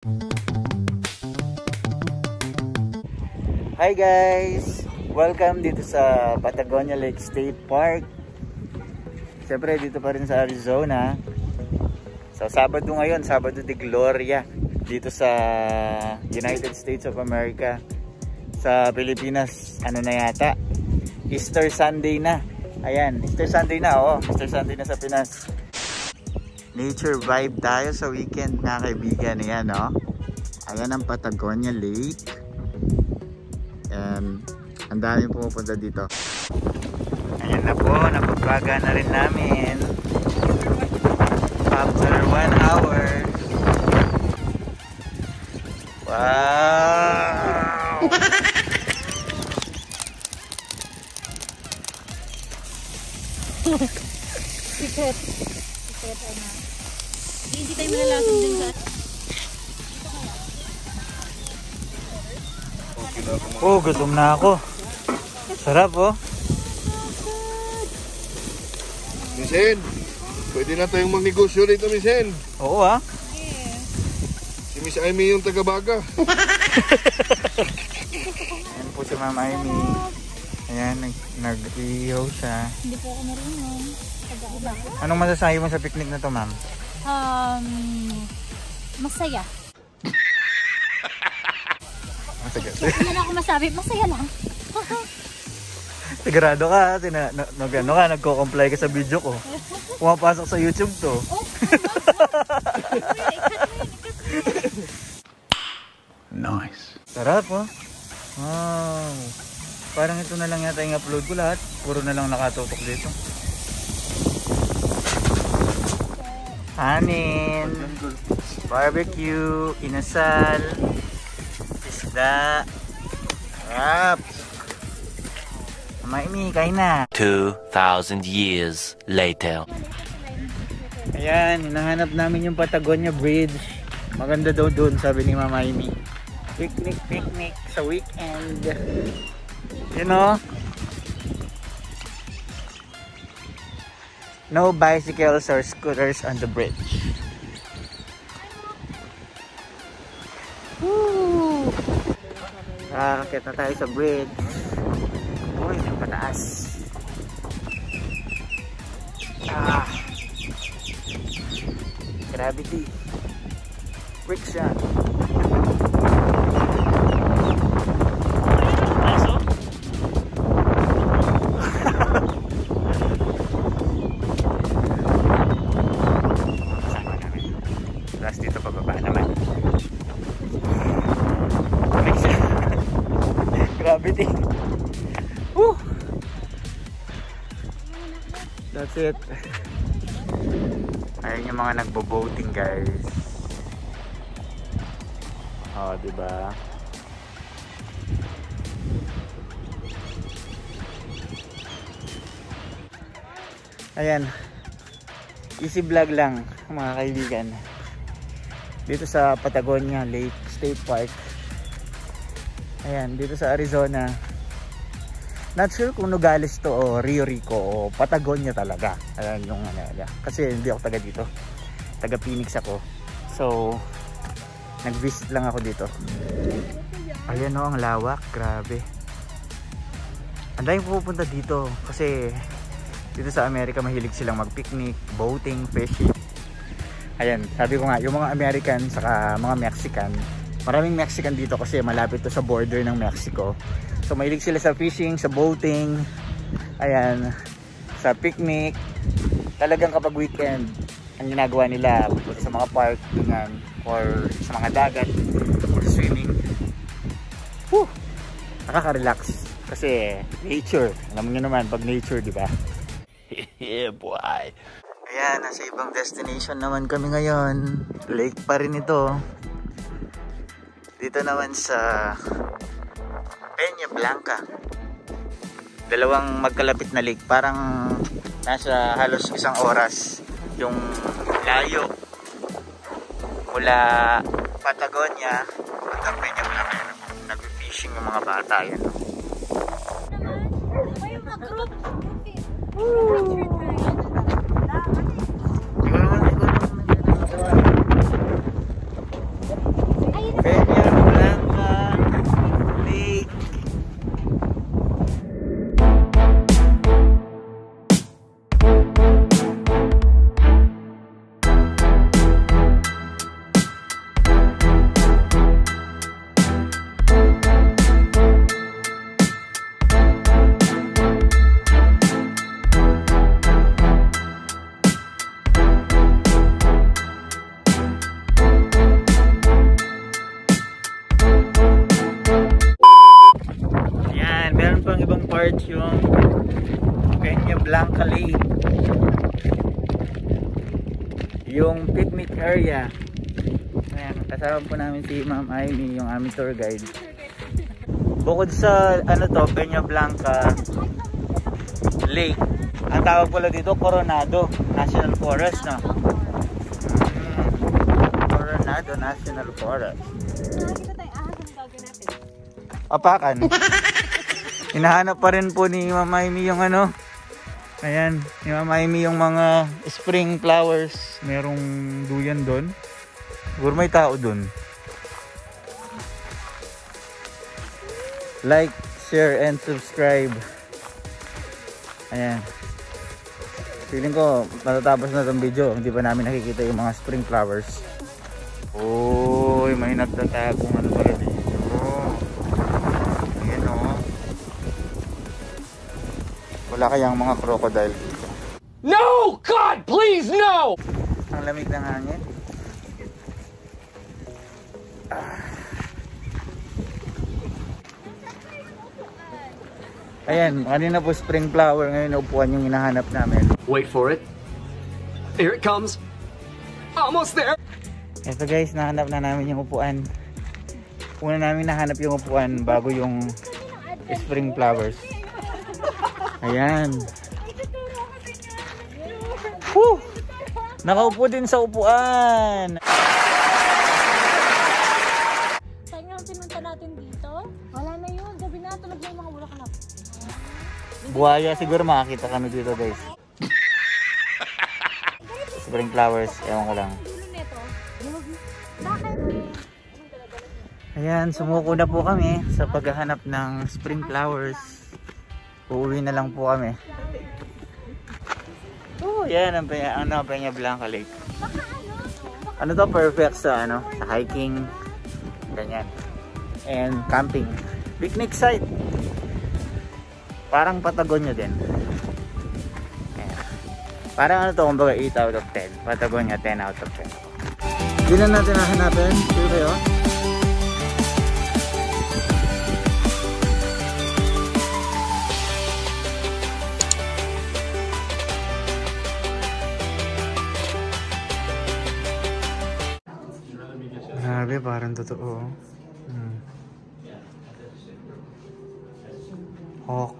Hi guys! Welcome dito sa Patagonia Lake State Park. Siyempre dito pa rin sa Arizona. So Sabado ngayon, Sabado de Gloria dito sa United States of America. Sa Pilipinas, ano na yata? Easter Sunday na. Ayan, Easter Sunday na, oh. Easter Sunday na sa Pinas. Nature vibe tayo sa weekend, mga kaibigan. Ayan, oh. Ayan ang Patagonia Lake. Ang dami pumupunta dito. Ayan na po, napapaga na rin namin after 1 hour. Wow! Sikret na. Hindi tayo malalason din sa... Oh, gutom na ako. Sarap, oh. Misen, pwede na tayong magnegosyo rito, Misen. Oo, ah. Si Miss Amy yung taga-baga. Ayan po si Ma'am Amy. Ayan, nag-iihaw siya. Hindi po ako marunong. Anong masasabi mo sa picnic na to, Ma'am? Masaya. Masaya. Ano na ako masabi? Masaya lang. Sigurado ka, nagko-comply ka sa video ko. Pumapasok sa YouTube to. Nice. Sarap, oh. Wow. Parang ito na lang yata yung upload ko lahat. Puro na lang nakatutok dito. Hanin, barbecue, inasal, isda. Sarap. Maimi, kain na. 2,000 years later. Ayan, hinahanap namin yung Patagonia Bridge. Maganda daw doon, sabi ni Mama Amy. Picnic sa weekend. You know? No bicycles or scooters on the bridge. Woo! Akit na tayo sa bridge. Uy, yung pataas. Gravity. Friction. Tapos dito pababa naman. Friction. Gravity. Woo! That's it. Ayun yung mga nagbo-boating, guys. Oh, diba? Ayan. Easy vlog lang, mga kaibigan. Dito sa Patagonia Lake State Park. Ayan, dito sa Arizona. Not sure kung Nogales to o Rio Rico o Patagonia talaga. Ayan yung ano. Kasi hindi ako taga dito. Taga Phoenix ako. So, nag-visit lang ako dito. Ayan o, ang lawak. Grabe. Ang daming pupunta dito. Kasi dito sa Amerika mahilig silang mag-picnic, boating, fishing. Ayan, sabi ko nga, yung mga American saka mga Mexican. Maraming Mexican dito kasi malapit to sa border ng Mexico. So mahilig sila sa fishing, sa boating, ayan, sa picnic. Talagang kapag weekend, ang ginagawa nila, pupunta sa mga park, ganyan, or sa mga dagat, or swimming. Whew! Nakaka-relax. Kasi nature, alam niyo naman pag nature, di ba? Yeah, boy. Ayan, nasa ibang destination naman kami ngayon. Lake pa rin ito. Dito naman sa Peña Blanca. Dalawang magkalapit na lake. Parang nasa halos 1 oras yung layo mula Patagonia hanggang Peña Blanca. Nag-fishing yung mga bata. Yan. yung Peña Blanca Lake, yung picnic area. Ayan, kasama po namin si Ma'am Amy, yung aming tour guide. Bukod sa ano to, Peña Blanca Lake, ang tawag pala dito Coronado National Forest, no? Coronado National Forest. Nakakita tayo ahas, ang gagawin natin. Apakan. Hinahanap pa rin po ni Ma'am Amy yung ano. Ayan, ni Ma'am Amy yung mga spring flowers. Merong duyan doon. Siguro may tao doon. Like, share, and subscribe. Ayan. Feeling ko matatapos na itong video. Hindi pa namin nakikita yung mga spring flowers. Uy, may nagtatagong ano pala dito. Ayan o. Wala kayang mga crocodile dito. No! God, please, no! Ang lamig ng hangin. Ayan, kanina po spring flower, ngayon upuan yung hinahanap namin. Wait for it. Here it comes. Almost there. Ito guys, nahanap na namin yung upuan. Una namin nahanap yung upuan bago yung spring flowers. Ayan. Woo! Nakaupo din sa upuan. Saan nga ang pinunta natin dito? Wala na yun. Gabi na, tulog na yung mga bulaklak. Buhaya, siguro makakita kami dito guys. Spring flowers, ewan ko lang. Dulo neto. Bakit? Ayan, sumuko na po kami sa paghahanap ng spring flowers. Uuwi na lang po kami. Oh, yan ang Peña Blanca Lake. Ano to, perfect sa ano, sa hiking, ganyan. And camping. Picnic site. Parang Patagonia din. Ayan. Parang ano to, kumbaga 8 out of 10. Patagonia 10 out of 10. Hindi na natin nahanapin. Sure kayo? Grabe, parang totoo. Hawk.